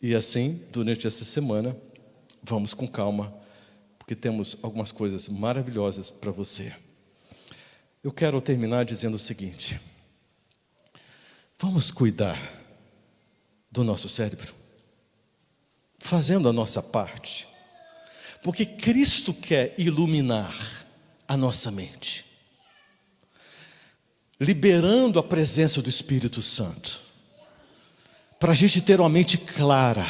E assim, durante essa semana, vamos com calma, porque temos algumas coisas maravilhosas para você. Eu quero terminar dizendo o seguinte: vamos cuidar do nosso cérebro, fazendo a nossa parte, porque Cristo quer iluminar a nossa mente, liberando a presença do Espírito Santo, para a gente ter uma mente clara.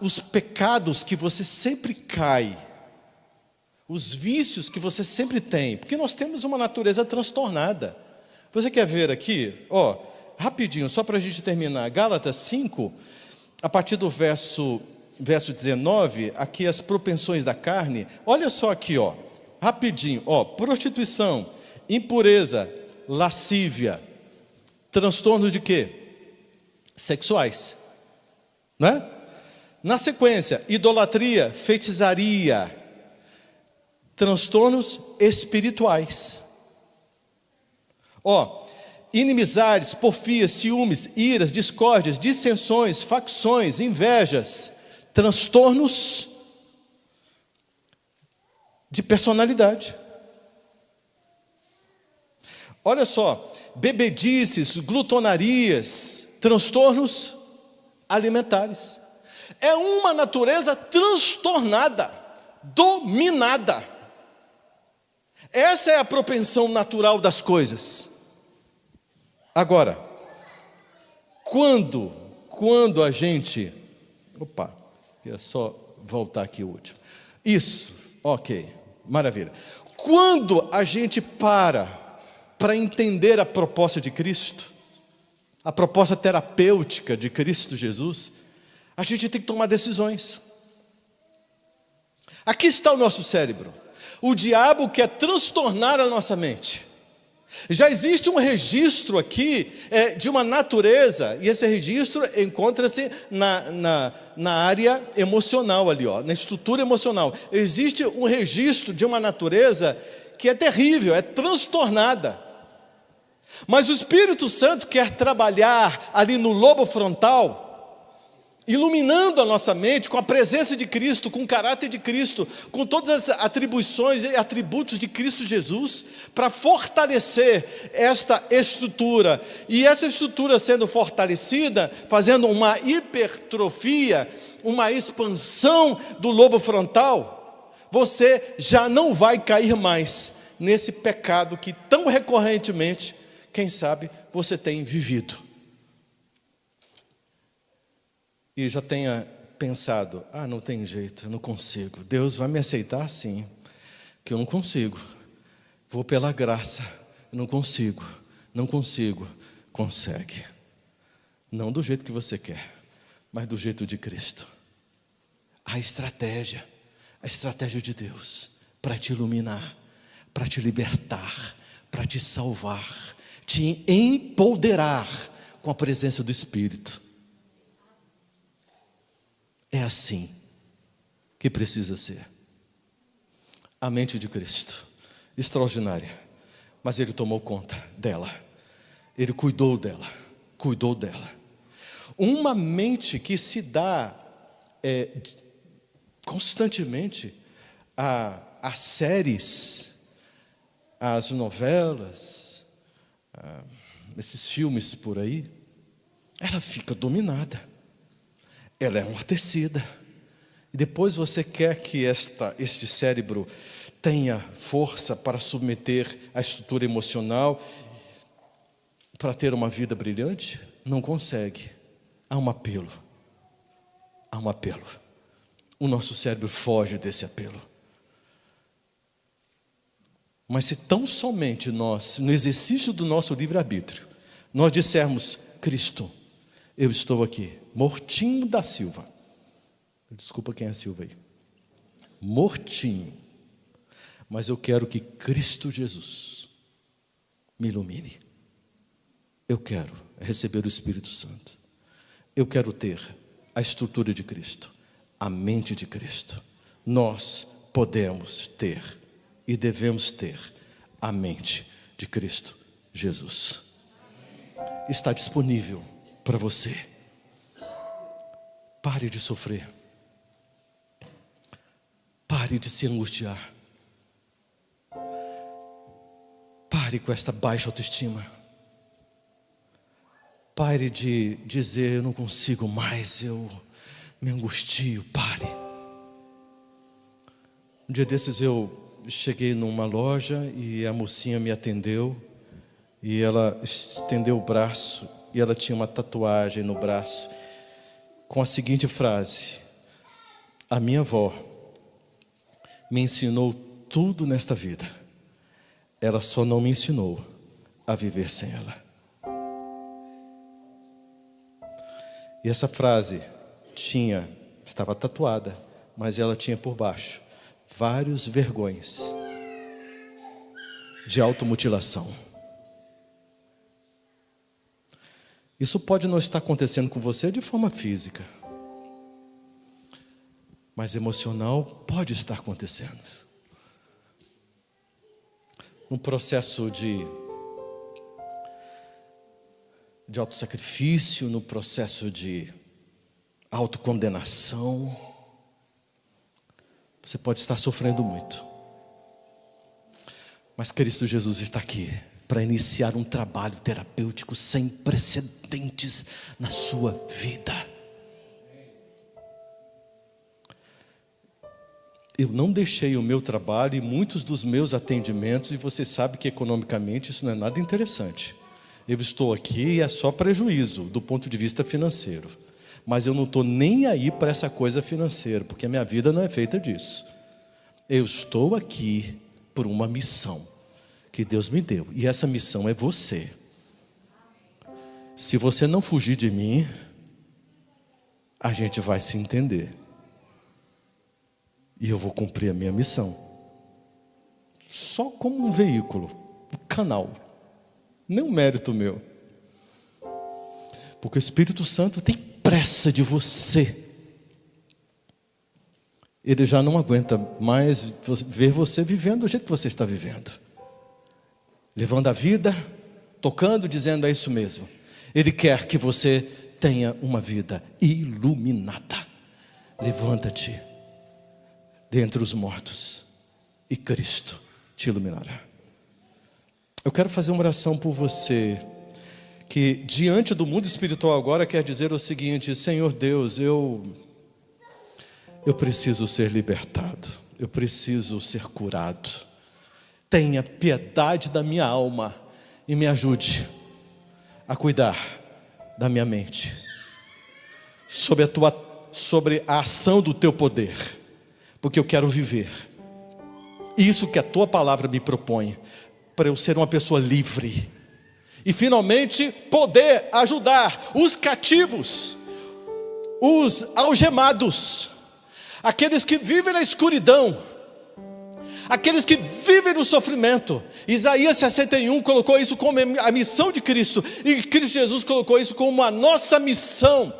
Os pecados que você sempre cai, os vícios que você sempre tem, porque nós temos uma natureza transtornada. Você quer ver aqui? Rapidinho, só para a gente terminar. Gálatas 5, a partir do verso 19, aqui as propensões da carne. Olha só aqui, rapidinho. Prostituição, impureza, lascívia, transtornos de quê? Sexuais, né? Na sequência, idolatria, feitiçaria, transtornos espirituais. Inimizades, porfias, ciúmes, iras, discórdias, dissensões, facções, invejas, transtornos de personalidade. Olha só, bebedices, glutonarias, transtornos alimentares. É uma natureza transtornada, dominada. Essa é a propensão natural das coisas. Agora, quando a gente... queria só voltar aqui o último. Isso, ok, maravilha. Quando a gente para entender a proposta de Cristo, a proposta terapêutica de Cristo Jesus, a gente tem que tomar decisões. Aqui está o nosso cérebro. O diabo quer transtornar a nossa mente. Já existe um registro aqui de uma natureza, e esse registro encontra-se na área emocional ali, na estrutura emocional. Existe um registro de uma natureza que é terrível, é transtornada. Mas o Espírito Santo quer trabalhar ali no lobo frontal, iluminando a nossa mente com a presença de Cristo, com o caráter de Cristo, com todas as atribuições e atributos de Cristo Jesus, para fortalecer esta estrutura. E essa estrutura sendo fortalecida, fazendo uma hipertrofia, uma expansão do lobo frontal, você já não vai cair mais nesse pecado que tão recorrentemente, quem sabe, você tem vivido. E já tenha pensado, não tem jeito, eu não consigo. Deus vai me aceitar sim, que eu não consigo. Vou pela graça, eu não consigo. Consegue. Não do jeito que você quer, mas do jeito de Cristo. A estratégia de Deus, para te iluminar, para te libertar, para te salvar, te empoderar com a presença do Espírito. É assim que precisa ser. A mente de Cristo, extraordinária, mas Ele tomou conta dela, Ele cuidou dela. Uma mente que se dá constantemente a séries, às novelas, esses filmes por aí, ela fica dominada, ela é amortecida. E depois você quer que este cérebro tenha força para submeter a estrutura emocional, para ter uma vida brilhante? Não consegue. Há um apelo. O nosso cérebro foge desse apelo. Mas se tão somente nós, no exercício do nosso livre-arbítrio, nós dissermos: Cristo, eu estou aqui, Mortinho da Silva. Desculpa quem é Silva aí. Mortinho. mas eu quero que Cristo Jesus me ilumine. Eu quero receber o Espírito Santo. Eu quero ter a estrutura de Cristo, a mente de Cristo. Nós podemos ter e devemos ter a mente de Cristo Jesus. Está disponível para você. Pare de sofrer. Pare de se angustiar. Pare com esta baixa autoestima. Pare de dizer, eu não consigo mais, eu me angustio. Pare. Um dia desses eu cheguei numa loja e a mocinha me atendeu. E ela estendeu o braço e ela tinha uma tatuagem no braço com a seguinte frase: a minha avó me ensinou tudo nesta vida. Ela só não me ensinou a viver sem ela. E essa frase estava tatuada, mas ela tinha por baixo vários vergões de automutilação. Isso pode não estar acontecendo com você de forma física, mas emocional pode estar acontecendo. Um processo de autossacrifício, no processo de autocondenação. Você pode estar sofrendo muito. Mas Cristo Jesus está aqui para iniciar um trabalho terapêutico sem precedentes na sua vida. Eu não deixei o meu trabalho e muitos dos meus atendimentos, e você sabe que economicamente isso não é nada interessante. Eu estou aqui e é só prejuízo do ponto de vista financeiro. Mas eu não estou nem aí para essa coisa financeira, porque a minha vida não é feita disso. Eu estou aqui por uma missão que Deus me deu, e essa missão é você. Se você não fugir de mim, a gente vai se entender. E eu vou cumprir a minha missão. Só como um veículo, um canal. Nem um mérito meu. Porque o Espírito Santo tem pressa de você. Ele já não aguenta mais ver você vivendo do jeito que você está vivendo. Levando a vida, tocando, dizendo, é isso mesmo. Ele quer que você tenha uma vida iluminada. Levanta-te dentre os mortos e Cristo te iluminará. Eu quero fazer uma oração por você, que diante do mundo espiritual agora quer dizer o seguinte: Senhor Deus, eu preciso ser libertado, eu preciso ser curado. Tenha piedade da minha alma e me ajude a cuidar da minha mente, sobre a ação do teu poder, porque eu quero viver isso que a tua palavra me propõe, para eu ser uma pessoa livre e finalmente poder ajudar os cativos, os algemados, aqueles que vivem na escuridão, aqueles que vivem no sofrimento. Isaías 61 colocou isso como a missão de Cristo, e Cristo Jesus colocou isso como a nossa missão.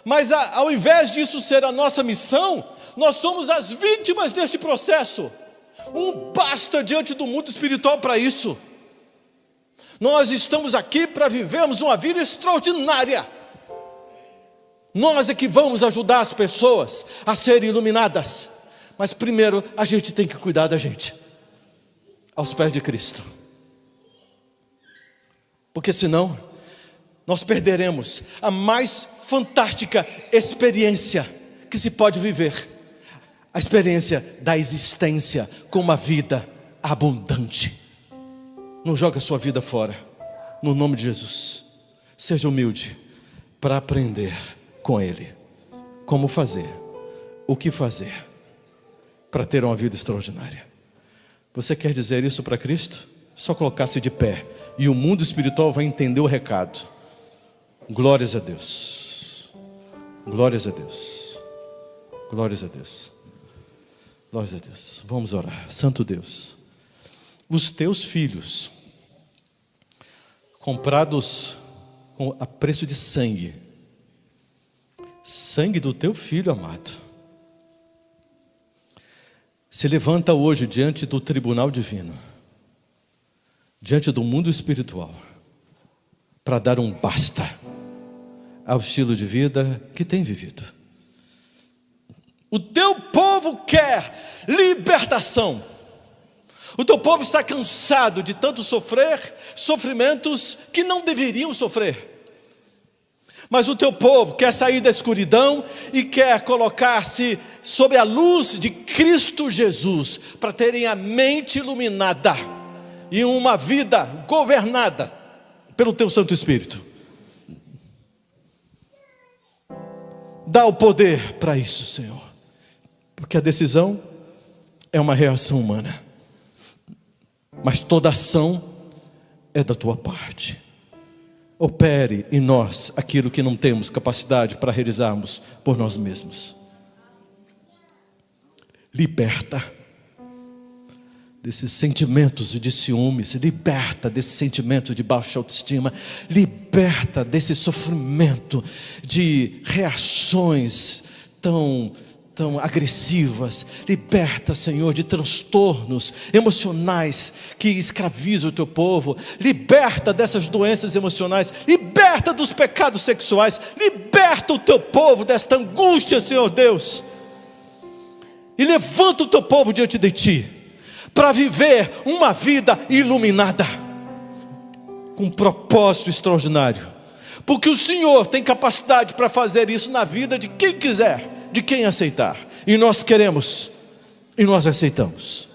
Mas ao invés disso ser a nossa missão, nós somos as vítimas deste processo. Basta diante do mundo espiritual para isso. Nós estamos aqui para vivermos uma vida extraordinária. Nós é que vamos ajudar as pessoas a serem iluminadas. Mas primeiro a gente tem que cuidar da gente, aos pés de Cristo. Porque senão nós perderemos a mais fantástica experiência que se pode viver. A experiência da existência com uma vida abundante. Não joga a sua vida fora, no nome de Jesus. Seja humilde para aprender com Ele como fazer, o que fazer para ter uma vida extraordinária. Você quer dizer isso para Cristo? Só colocar-se de pé e o mundo espiritual vai entender o recado. Glórias a Deus. Glórias a Deus. Glórias a Deus. Glória a Deus. Vamos orar. Santo Deus, os teus filhos, comprados a preço de sangue, sangue do teu filho amado, se levanta hoje diante do tribunal divino, diante do mundo espiritual, para dar um basta ao estilo de vida que tem vivido. O teu povo quer libertação. O teu povo está cansado de tanto sofrer sofrimentos que não deveriam sofrer. Mas o teu povo quer sair da escuridão e quer colocar-se sob a luz de Cristo Jesus, para terem a mente iluminada e uma vida governada pelo teu Santo Espírito. Dá o poder para isso, Senhor, porque a decisão é uma reação humana, mas toda ação é da tua parte. Opere em nós aquilo que não temos capacidade para realizarmos por nós mesmos. Liberta desses sentimentos de ciúmes, liberta desse sentimento de baixa autoestima, liberta desse sofrimento de reações tão agressivas. Liberta, Senhor, de transtornos emocionais que escravizam o teu povo. Liberta dessas doenças emocionais. Liberta dos pecados sexuais. Liberta o teu povo desta angústia, Senhor Deus. E levanta o teu povo diante de ti, para viver uma vida iluminada, com um propósito extraordinário. Porque o Senhor tem capacidade para fazer isso na vida de quem quiser, de quem aceitar. E nós queremos, e nós aceitamos.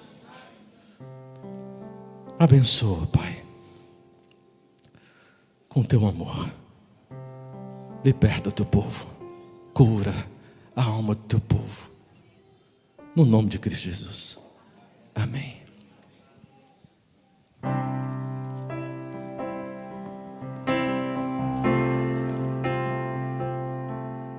Abençoa, Pai, com teu amor. Liberta o teu povo. Cura a alma do teu povo. No nome de Cristo Jesus. Amém.